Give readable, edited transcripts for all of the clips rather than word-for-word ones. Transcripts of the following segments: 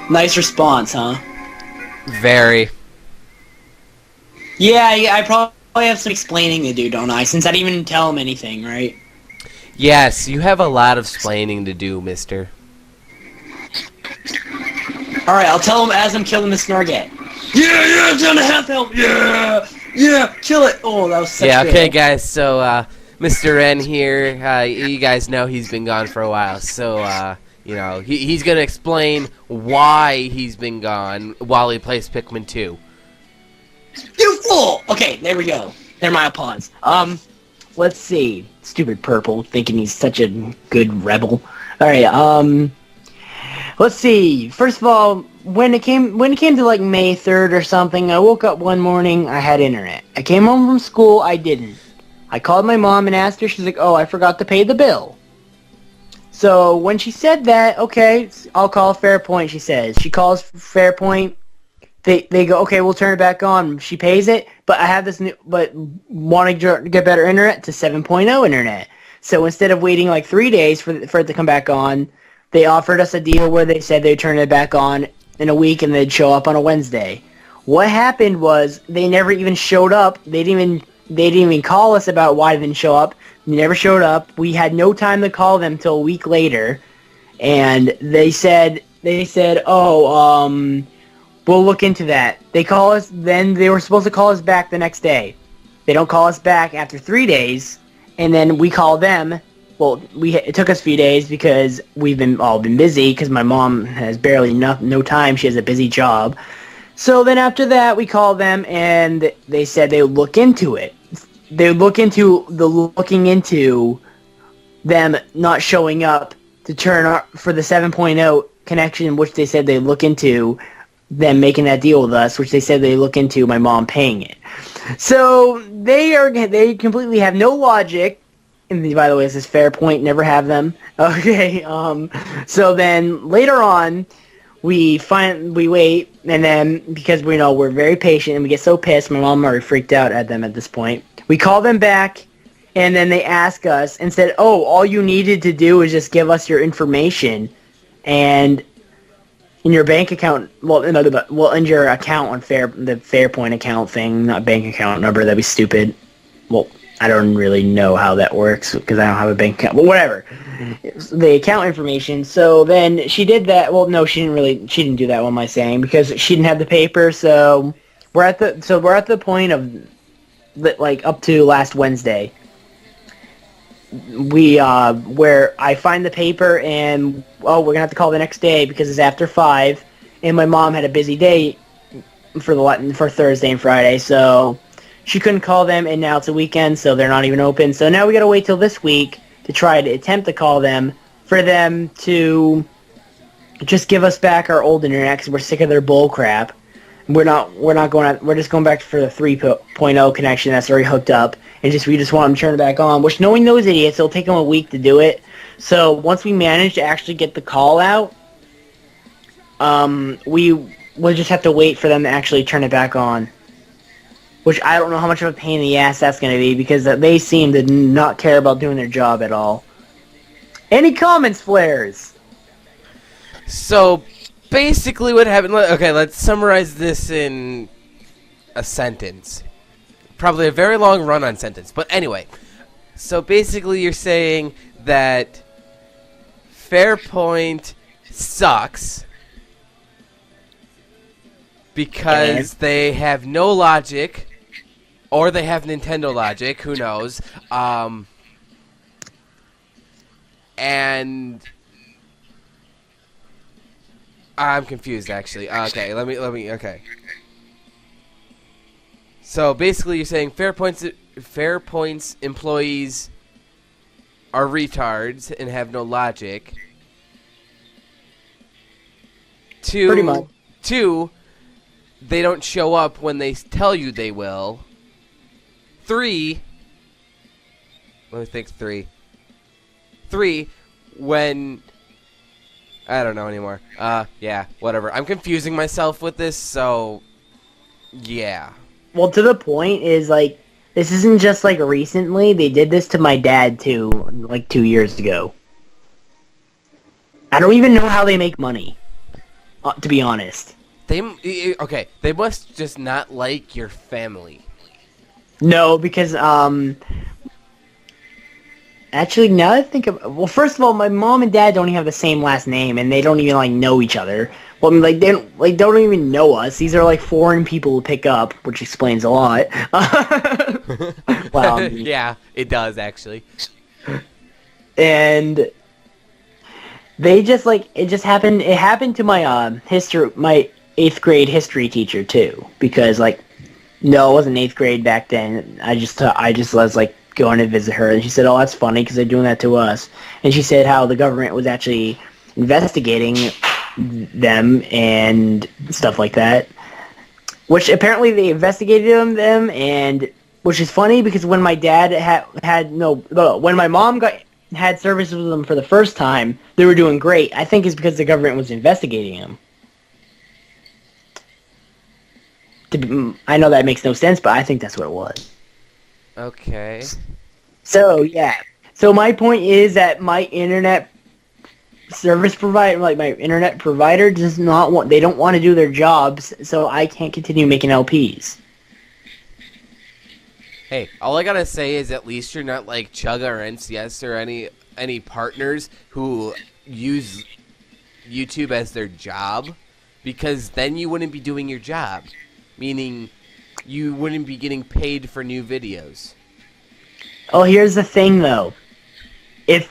Nice response, huh? Very. Yeah, I probably have some explaining to do, don't I? Since I didn't even tell him anything, right? Yes, you have a lot of splaining to do, mister. Alright, I'll tell him as I'm killing the Snarget. Yeah, it's gonna have help! Yeah, kill it! Oh, that was such Yeah, good okay, help. guys, so, Mr. N here, you guys know he's been gone for a while, so, you know, he's gonna explain why he's been gone while he plays Pikmin 2. You fool! Okay, there we go. There, my pause. Let's see. Stupid Purple, thinking he's such a good rebel. Alright, let's see. First of all, when it came to like May 3rd or something, I woke up one morning, I had internet. I came home from school, I didn't. I called my mom and asked her, she's like, oh, I forgot to pay the bill. So when she said that, okay, I'll call Fairpoint, she says. She calls Fairpoint. They go, okay, we'll turn it back on. She pays it, but I have this new, but wanting to get better internet to 7.0 internet. So instead of waiting like 3 days for it to come back on, they offered us a deal where they said they'd turn it back on in a week and they'd show up on a Wednesday. What happened was they never even showed up. They didn't even call us about why they didn't show up. They never showed up. We had no time to call them till a week later, and they said, oh, we'll look into that. They call us, then they were supposed to call us back the next day. They don't call us back after 3 days, and then we call them. Well, it took us a few days because we've all been busy because my mom has barely no time. She has a busy job. So then after that, we called them, and they said they would look into it. They would looking into them not showing up to turn for the 7.0 connection, which they said they'd look into them making that deal with us, which they said they look into my mom paying it. So they completely have no logic. And by the way, this is fair point. Never have them. Okay. So then later on, we wait, and then because we're very patient and we get so pissed, my mom already freaked out at them at this point. We call them back, and then they ask us and said, "Oh, all you needed to do is just give us your information, and in your bank account, in your account on the Fairpoint account thing, not bank account number. That'd be stupid. Well, I don't really know how that works because I don't have a bank account, but whatever. The account information. So then she did that. Well, no, she didn't do that. What am I saying? Because she didn't have the paper. So we're at the point of like up to last Wednesday. Where I find the paper and we're gonna have to call the next day because it's after 5, and my mom had a busy day for Thursday and Friday, so she couldn't call them, and now it's a weekend, so they're not even open. So now we gotta wait till this week to try to attempt to call them for them to just give us back our old internet because we're sick of their bull crap. We're just going back for the 3.0 connection that's already hooked up, and we just want them to turn it back on. Which, knowing those idiots, it'll take them a week to do it. So once we manage to actually get the call out, we'll just have to wait for them to actually turn it back on. Which I don't know how much of a pain in the ass that's going to be, because they seem to not care about doing their job at all. Any comments, Flares? So, basically what happened... Okay, let's summarize this in a sentence. Probably a very long run-on sentence. But anyway, so basically you're saying that Fairpoint sucks because they have no logic, or they have Nintendo logic, who knows, and I'm confused, actually. Okay, let me, okay. So, basically, you're saying Fairpoint's employees are retards and have no logic. Pretty much. Two, they don't show up when they tell you they will. 3, let me think, 3, when... I don't know anymore. Yeah, whatever. I'm confusing myself with this, so... yeah. Well, to the point is, like, this isn't just, like, recently. They did this to my dad, too, like, 2 years ago. I don't even know how they make money. to be honest. Okay, they must just not like your family. No, because actually, now that I think of, well, first of all, my mom and dad don't even have the same last name, and they don't even like know each other. Well, I mean, like they don't even know us. These are like foreign people to pick up, which explains a lot. Wow. Yeah, it does actually. And they just like it just happened. It happened to my 8th grade history teacher too, because like no, it wasn't 8th grade back then. I just was like going to visit her, and she said, "Oh, that's funny because they're doing that to us." And she said how the government was actually investigating them and stuff like that, which apparently they investigated them, and which is funny because when my dad when my mom had services with them for the first time, they were doing great. I think it's because the government was investigating them. I know that makes no sense, but I think that's what it was. Okay. So, yeah. So my point is that my internet service provider, like my internet provider, they don't want to do their jobs, so I can't continue making LPs. Hey, all I gotta say is at least you're not like Chugga or NCS or any partners who use YouTube as their job, because then you wouldn't be doing your job. Meaning, you wouldn't be getting paid for new videos. Oh, here's the thing, though. If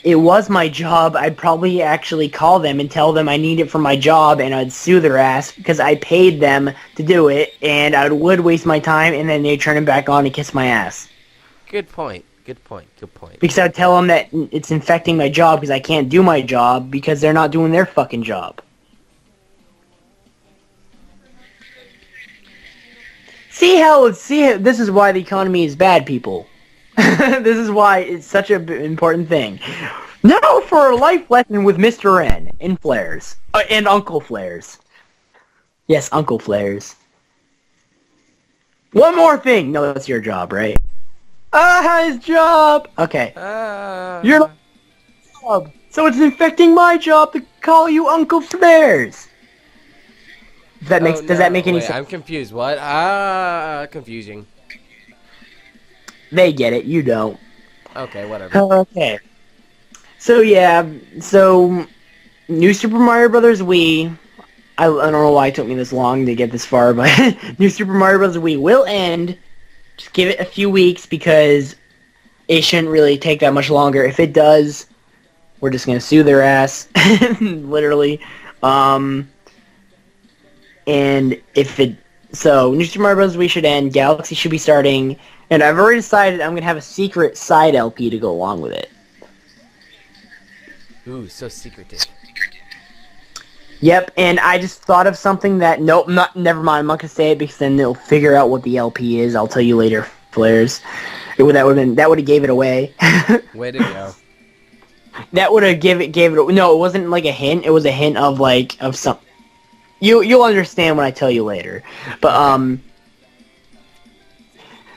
it was my job, I'd probably actually call them and tell them I need it for my job, and I'd sue their ass because I paid them to do it, and I would waste my time, and then they'd turn it back on and kiss my ass. Good point. Good point. Good point. Because I'd tell them that it's infecting my job because I can't do my job because they're not doing their fucking job. This is why the economy is bad, people. This is why it's such an important thing. Now for a life lesson with Mr. N and Flares. And Uncle Flares. Yes, Uncle Flares. One more thing. No, that's your job, right? His job! Okay. You're not job. So it's infecting my job to call you Uncle Flares. Does that make any sense? I'm confused. What? Confusing. They get it. You don't. Okay, whatever. Okay. So yeah. So New Super Mario Brothers Wii. I don't know why it took me this long to get this far, but New Super Mario Bros. Wii will end. Just give it a few weeks because it shouldn't really take that much longer. If it does, we're just gonna sue their ass, literally. And so New Super Mario Bros. Wii should end. Galaxy should be starting, and I've already decided I'm gonna have a secret side LP to go along with it. Ooh, so secretive. Yep, and I just thought of something that never mind. I'm not gonna say it because then they'll figure out what the LP is. I'll tell you later, Flares. That would have gave it away. Way to go. That would have gave it. No, it wasn't like a hint. It was a hint of some. You'll understand when I tell you later. But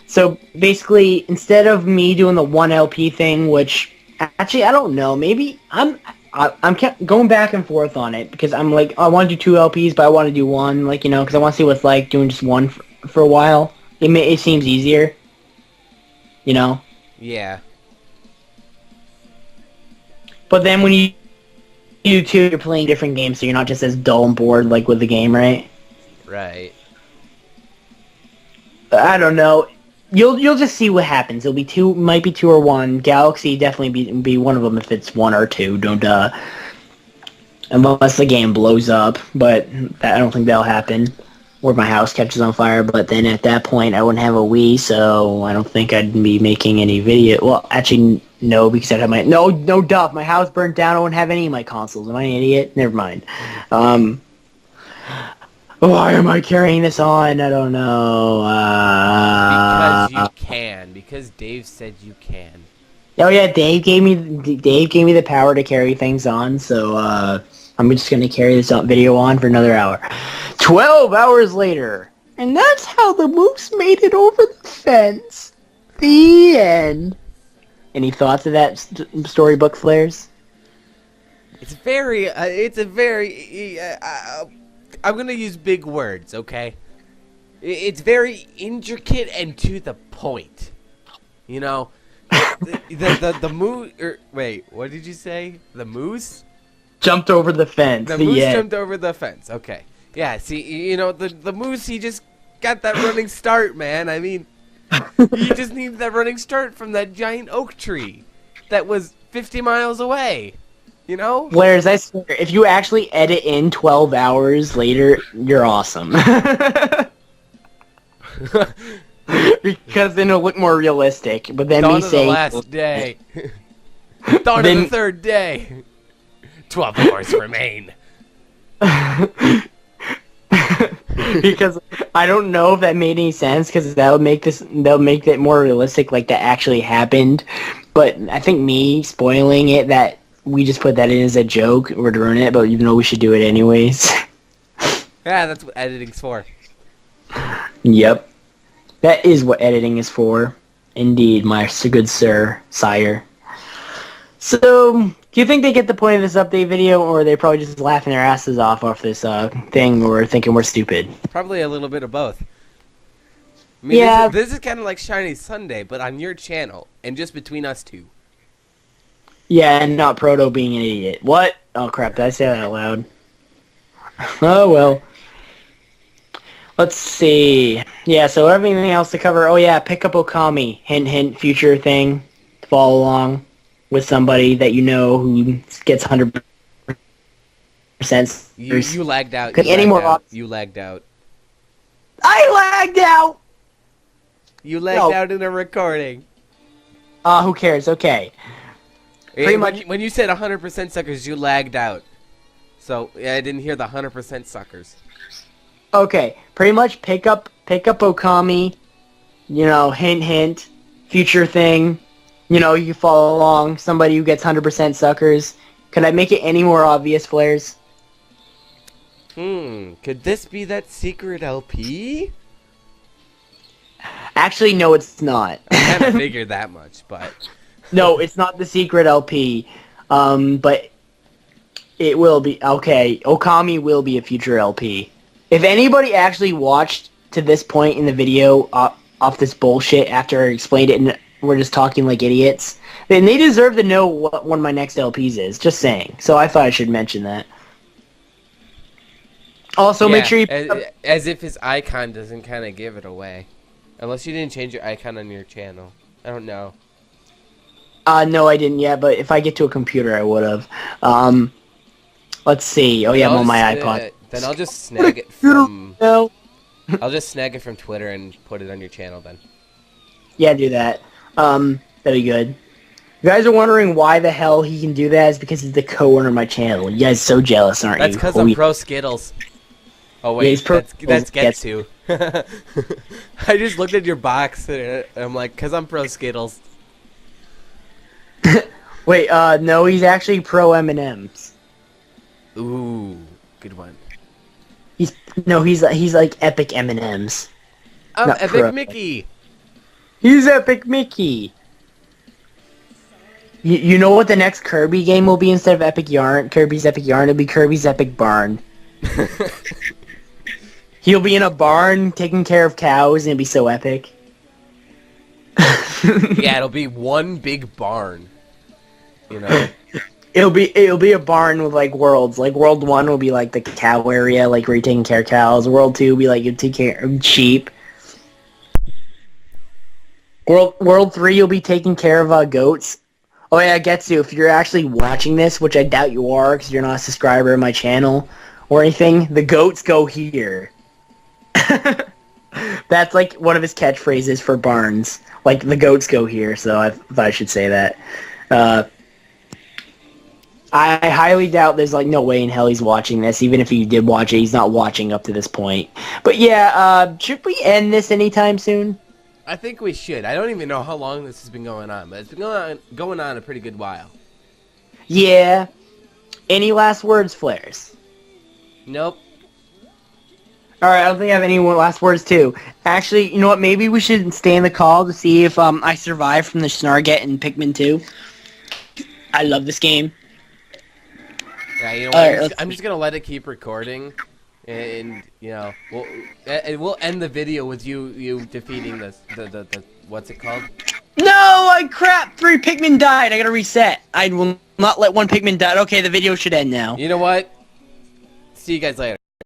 so basically, instead of me doing the one LP thing, which actually I don't know, maybe I'm going back and forth on it because I'm like I want to do 2 LPs, but I want to do one, because I want to see what it's like doing just one for a while. It seems easier, Yeah. But then when you do 2, you're playing different games, so you're not just as dull and bored like with the game, right? Right. I don't know. You'll just see what happens. It'll be 2, might be 2 or 1. Galaxy definitely be one of them if it's 1 or 2. Don't unless the game blows up, but I don't think that'll happen. Or my house catches on fire, but then at that point I wouldn't have a Wii, so I don't think I'd be making any video. Well, actually, no, because I'd have no duff. My house burnt down. I wouldn't have any of my consoles. Am I an idiot? Never mind. Why am I carrying this on? I don't know. Because you can. Because Dave said you can. Oh yeah, Dave gave me the power to carry things on, so I'm just gonna carry this video on for another hour. 12 hours later, and that's how the moose made it over the fence. The end. Any thoughts of that storybook, Flares? It's very. It's a very. I'm gonna use big words, okay? It's very intricate and to the point. You know, the moose. Wait, what did you say? The moose jumped over the fence. The moose jumped over the fence. Okay. Yeah. See, you know, the moose. He just got that running start, man. I mean, he just needs that running start from that giant oak tree that was 50 miles away. You know? Blair's, I swear, if you actually edit in 12 hours later, you're awesome. Because then it'll look more realistic. But then Dawn me of saying... the last day. Dawn of the third day. 12 hours remain. Because I don't know if that made any sense, because that'll make it more realistic, like that actually happened. But I think me spoiling it, that we just put that in as a joke, we're doing it, but even though we should do it anyways. Yeah, that's what editing's for. Yep. That is what editing is for. Indeed, my good sire. So, do you think they get the point of this update video, or are they probably just laughing their asses off this thing, or thinking we're stupid? Probably a little bit of both. I mean, yeah. This is kind of like Shiny Sunday, but on your channel, and just between us two. Yeah, and not Proto being an idiot. What? Oh, crap, did I say that out loud? Oh, well. Let's see. Yeah, so everything else to cover. Oh, yeah, pick up Okami. Hint, hint, future thing. Follow along with somebody that you know who gets 100%. You lagged out. You lagged out. I lagged out! You lagged out in a recording. Who cares? Okay. Pretty much. When you said 100% suckers, you lagged out. So, yeah, I didn't hear the 100% suckers. Okay, pretty much pick up Okami, you know, hint, hint, future thing, you know, you follow along, somebody who gets 100% suckers. Could I make it any more obvious, Flares? Could this be that secret LP? Actually, no, it's not. I haven't figured that much, but... No, it's not the secret LP, but it will be. Okay, Okami will be a future LP. If anybody actually watched to this point in the video off this bullshit after I explained it and we're just talking like idiots, then they deserve to know what one of my next LPs is. Just saying. So I thought I should mention that. Also, yeah, make sure you... As if his icon doesn't kind of give it away. Unless you didn't change your icon on your channel. I don't know. No, I didn't yet, but if I get to a computer, I would have. Let's see. Oh, yeah, I'm on my iPod. Then I'll just snag it from... I'll just snag it from Twitter and put it on your channel then. Yeah, do that. That'd be good. You guys are wondering why the hell he can do that? Is because he's the co-owner of my channel. You guys are so jealous, aren't you? That's because I'm Pro Skittles. Oh, wait, yeah, that's Getsu. I just looked at your box and I'm like, because I'm Pro Skittles. Wait, no, he's actually Pro M&M's. Ooh, good one. He's like Epic M&M's. I'm Epic Pro. Mickey. He's Epic Mickey. You know what the next Kirby game will be instead of Kirby's Epic Yarn? It'll be Kirby's Epic Barn. He'll be in a barn taking care of cows and it'll be so epic. Yeah, it'll be one big barn. You know. It'll be a barn with like worlds. Like World 1 will be like the cow area, like where you're taking care of cows. World 2 will be like you take care of sheep. World 3 you'll be taking care of goats. Oh yeah, I get you. If you're actually watching this, which I doubt you are, because you're not a subscriber of my channel or anything, the goats go here. That's like one of his catchphrases for barns. Like the goats go here, so I thought I should say that. I highly doubt there's like no way in hell he's watching this. Even if he did watch it, he's not watching up to this point. But yeah, should we end this anytime soon? I think we should. I don't even know how long this has been going on, but it's been going on a pretty good while. Yeah. Any last words, Flares? Nope. Alright, I don't think I have any last words, too. Actually, you know what? Maybe we should stay in the call to see if I survive from the Snarget in Pikmin 2. I love this game. Okay, you know All right, I'm just gonna let it keep recording, and you know, we'll end the video with you defeating the what's it called? No, crap! 3 Pikmin died. I gotta reset. I will not let 1 Pikmin die. Okay, the video should end now. You know what? See you guys later.